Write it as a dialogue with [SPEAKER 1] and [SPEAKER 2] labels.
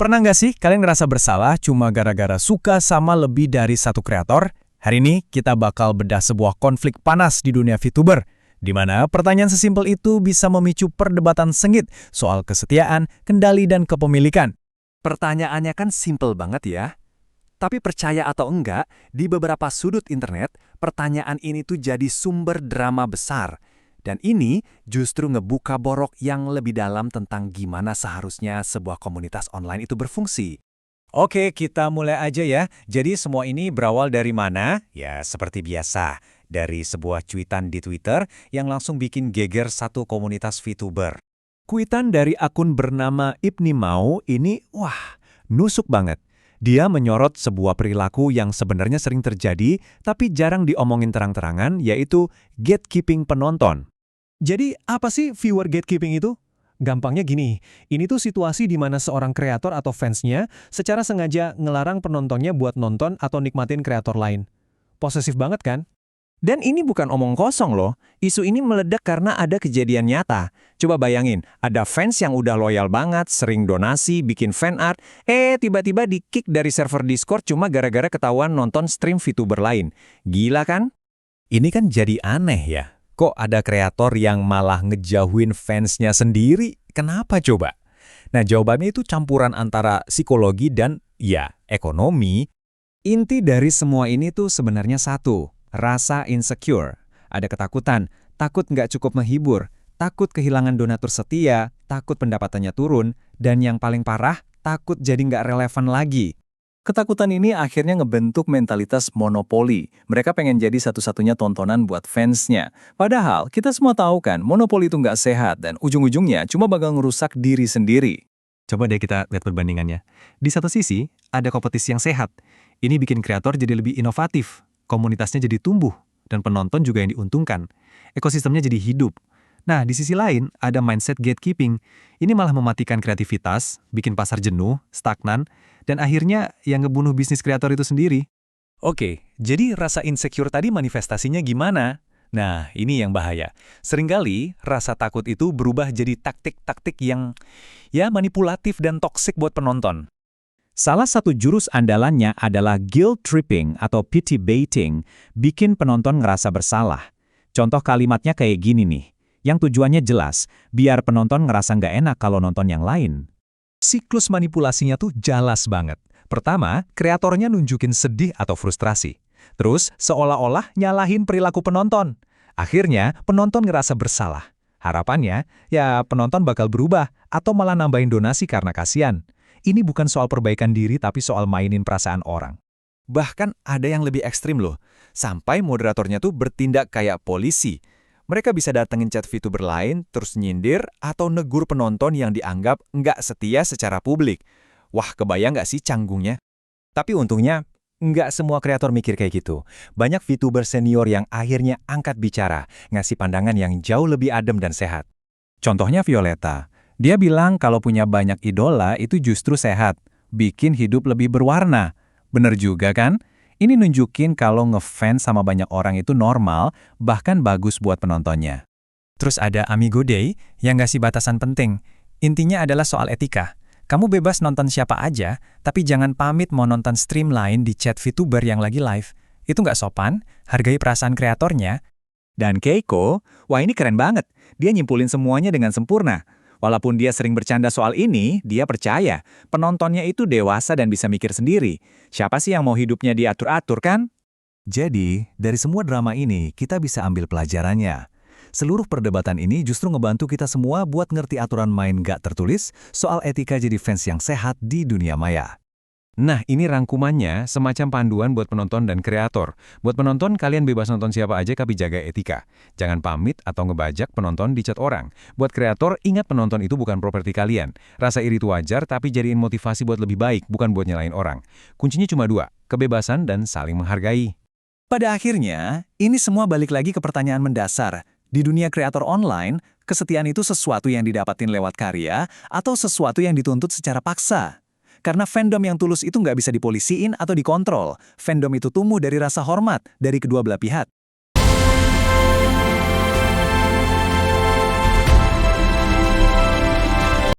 [SPEAKER 1] Pernah nggak sih kalian ngerasa bersalah cuma gara-gara suka sama lebih dari satu kreator? Hari ini kita bakal bedah sebuah konflik panas di dunia VTuber, di mana pertanyaan sesimpel itu bisa memicu perdebatan sengit soal kesetiaan, kendali, dan kepemilikan.
[SPEAKER 2] Pertanyaannya kan simpel banget ya. Tapi percaya atau enggak, di beberapa sudut internet, pertanyaan ini tuh jadi sumber drama besar. Dan ini justru ngebuka borok yang lebih dalam tentang gimana seharusnya sebuah komunitas online itu berfungsi.
[SPEAKER 3] Oke, kita mulai aja ya. Jadi semua ini berawal dari mana? Ya, seperti biasa. Dari sebuah cuitan di Twitter yang langsung bikin geger satu komunitas VTuber. Cuitan dari akun bernama Ibni Mau ini, nusuk banget. Dia menyorot sebuah perilaku yang sebenarnya sering terjadi, tapi jarang diomongin terang-terangan, yaitu gatekeeping penonton.
[SPEAKER 4] Jadi apa sih viewer gatekeeping itu? Gampangnya gini, ini tuh situasi di mana seorang kreator atau fansnya secara sengaja ngelarang penontonnya buat nonton atau nikmatin kreator lain. Posesif banget kan?
[SPEAKER 3] Dan ini bukan omong kosong loh, isu ini meledak karena ada kejadian nyata. Coba bayangin, ada fans yang udah loyal banget, sering donasi, bikin fan art, tiba-tiba di-kick dari server Discord cuma gara-gara ketahuan nonton stream VTuber lain. Gila kan? Ini kan jadi aneh ya. Kok ada kreator yang malah ngejauhin fansnya sendiri? Kenapa coba? Nah, jawabannya itu campuran antara psikologi dan, ekonomi. Inti dari semua ini tuh sebenarnya satu, rasa insecure. Ada ketakutan, takut nggak cukup menghibur, takut kehilangan donatur setia, takut pendapatannya turun, dan yang paling parah, takut jadi nggak relevan lagi.
[SPEAKER 2] Ketakutan ini akhirnya ngebentuk mentalitas monopoli. Mereka pengen jadi satu-satunya tontonan buat fansnya. Padahal kita semua tahu kan, monopoli itu nggak sehat dan ujung-ujungnya cuma bakal ngerusak diri sendiri.
[SPEAKER 4] Coba deh kita lihat perbandingannya. Di satu sisi, ada kompetisi yang sehat. Ini bikin kreator jadi lebih inovatif, komunitasnya jadi tumbuh, dan penonton juga yang diuntungkan. Ekosistemnya jadi hidup. Nah, di sisi lain, ada mindset gatekeeping. Ini malah mematikan kreativitas, bikin pasar jenuh, stagnan, dan akhirnya yang ngebunuh bisnis kreator itu sendiri.
[SPEAKER 3] Oke, jadi rasa insecure tadi manifestasinya gimana? Nah, ini yang bahaya. Seringkali rasa takut itu berubah jadi taktik-taktik yang manipulatif dan toksik buat penonton. Salah satu jurus andalannya adalah guilt tripping atau pity baiting, bikin penonton ngerasa bersalah. Contoh kalimatnya kayak gini nih, yang tujuannya jelas, biar penonton ngerasa nggak enak kalau nonton yang lain. Siklus manipulasinya tuh jelas banget. Pertama, kreatornya nunjukin sedih atau frustrasi. Terus, seolah-olah nyalahin perilaku penonton. Akhirnya, penonton ngerasa bersalah. Harapannya, penonton bakal berubah atau malah nambahin donasi karena kasihan. Ini bukan soal perbaikan diri tapi soal mainin perasaan orang. Bahkan ada yang lebih ekstrim loh. Sampai moderatornya tuh bertindak kayak polisi. Mereka bisa datengin chat VTuber lain, terus nyindir, atau negur penonton yang dianggap nggak setia secara publik. Wah, kebayang nggak sih canggungnya? Tapi untungnya, nggak semua kreator mikir kayak gitu. Banyak VTuber senior yang akhirnya angkat bicara, ngasih pandangan yang jauh lebih adem dan sehat. Contohnya Violeta. Dia bilang kalau punya banyak idola itu justru sehat, bikin hidup lebih berwarna. Bener juga kan? Ini nunjukin kalau ngefans sama banyak orang itu normal, bahkan bagus buat penontonnya. Terus ada Amigo Day yang ngasih batasan penting. Intinya adalah soal etika. Kamu bebas nonton siapa aja, tapi jangan pamit mau nonton stream lain di chat VTuber yang lagi live. Itu nggak sopan, hargai perasaan kreatornya. Dan Keiko, wah ini keren banget. Dia nyimpulin semuanya dengan sempurna. Walaupun dia sering bercanda soal ini, dia percaya penontonnya itu dewasa dan bisa mikir sendiri. Siapa sih yang mau hidupnya diatur-atur kan? Jadi, dari semua drama ini, kita bisa ambil pelajarannya. Seluruh perdebatan ini justru ngebantu kita semua buat ngerti aturan main gak tertulis soal etika jadi fans yang sehat di dunia maya. Nah, ini rangkumannya, semacam panduan buat penonton dan kreator. Buat penonton, kalian bebas nonton siapa aja tapi jaga etika. Jangan pamit atau ngebajak penonton di chat orang. Buat kreator, ingat penonton itu bukan properti kalian. Rasa iri itu wajar, tapi jadiin motivasi buat lebih baik, bukan buat nyalain orang. Kuncinya cuma dua, kebebasan dan saling menghargai. Pada akhirnya, ini semua balik lagi ke pertanyaan mendasar. Di dunia kreator online, kesetiaan itu sesuatu yang didapatin lewat karya atau sesuatu yang dituntut secara paksa. Karena fandom yang tulus itu nggak bisa dipolisiin atau dikontrol. Fandom itu tumbuh dari rasa hormat dari kedua belah pihak.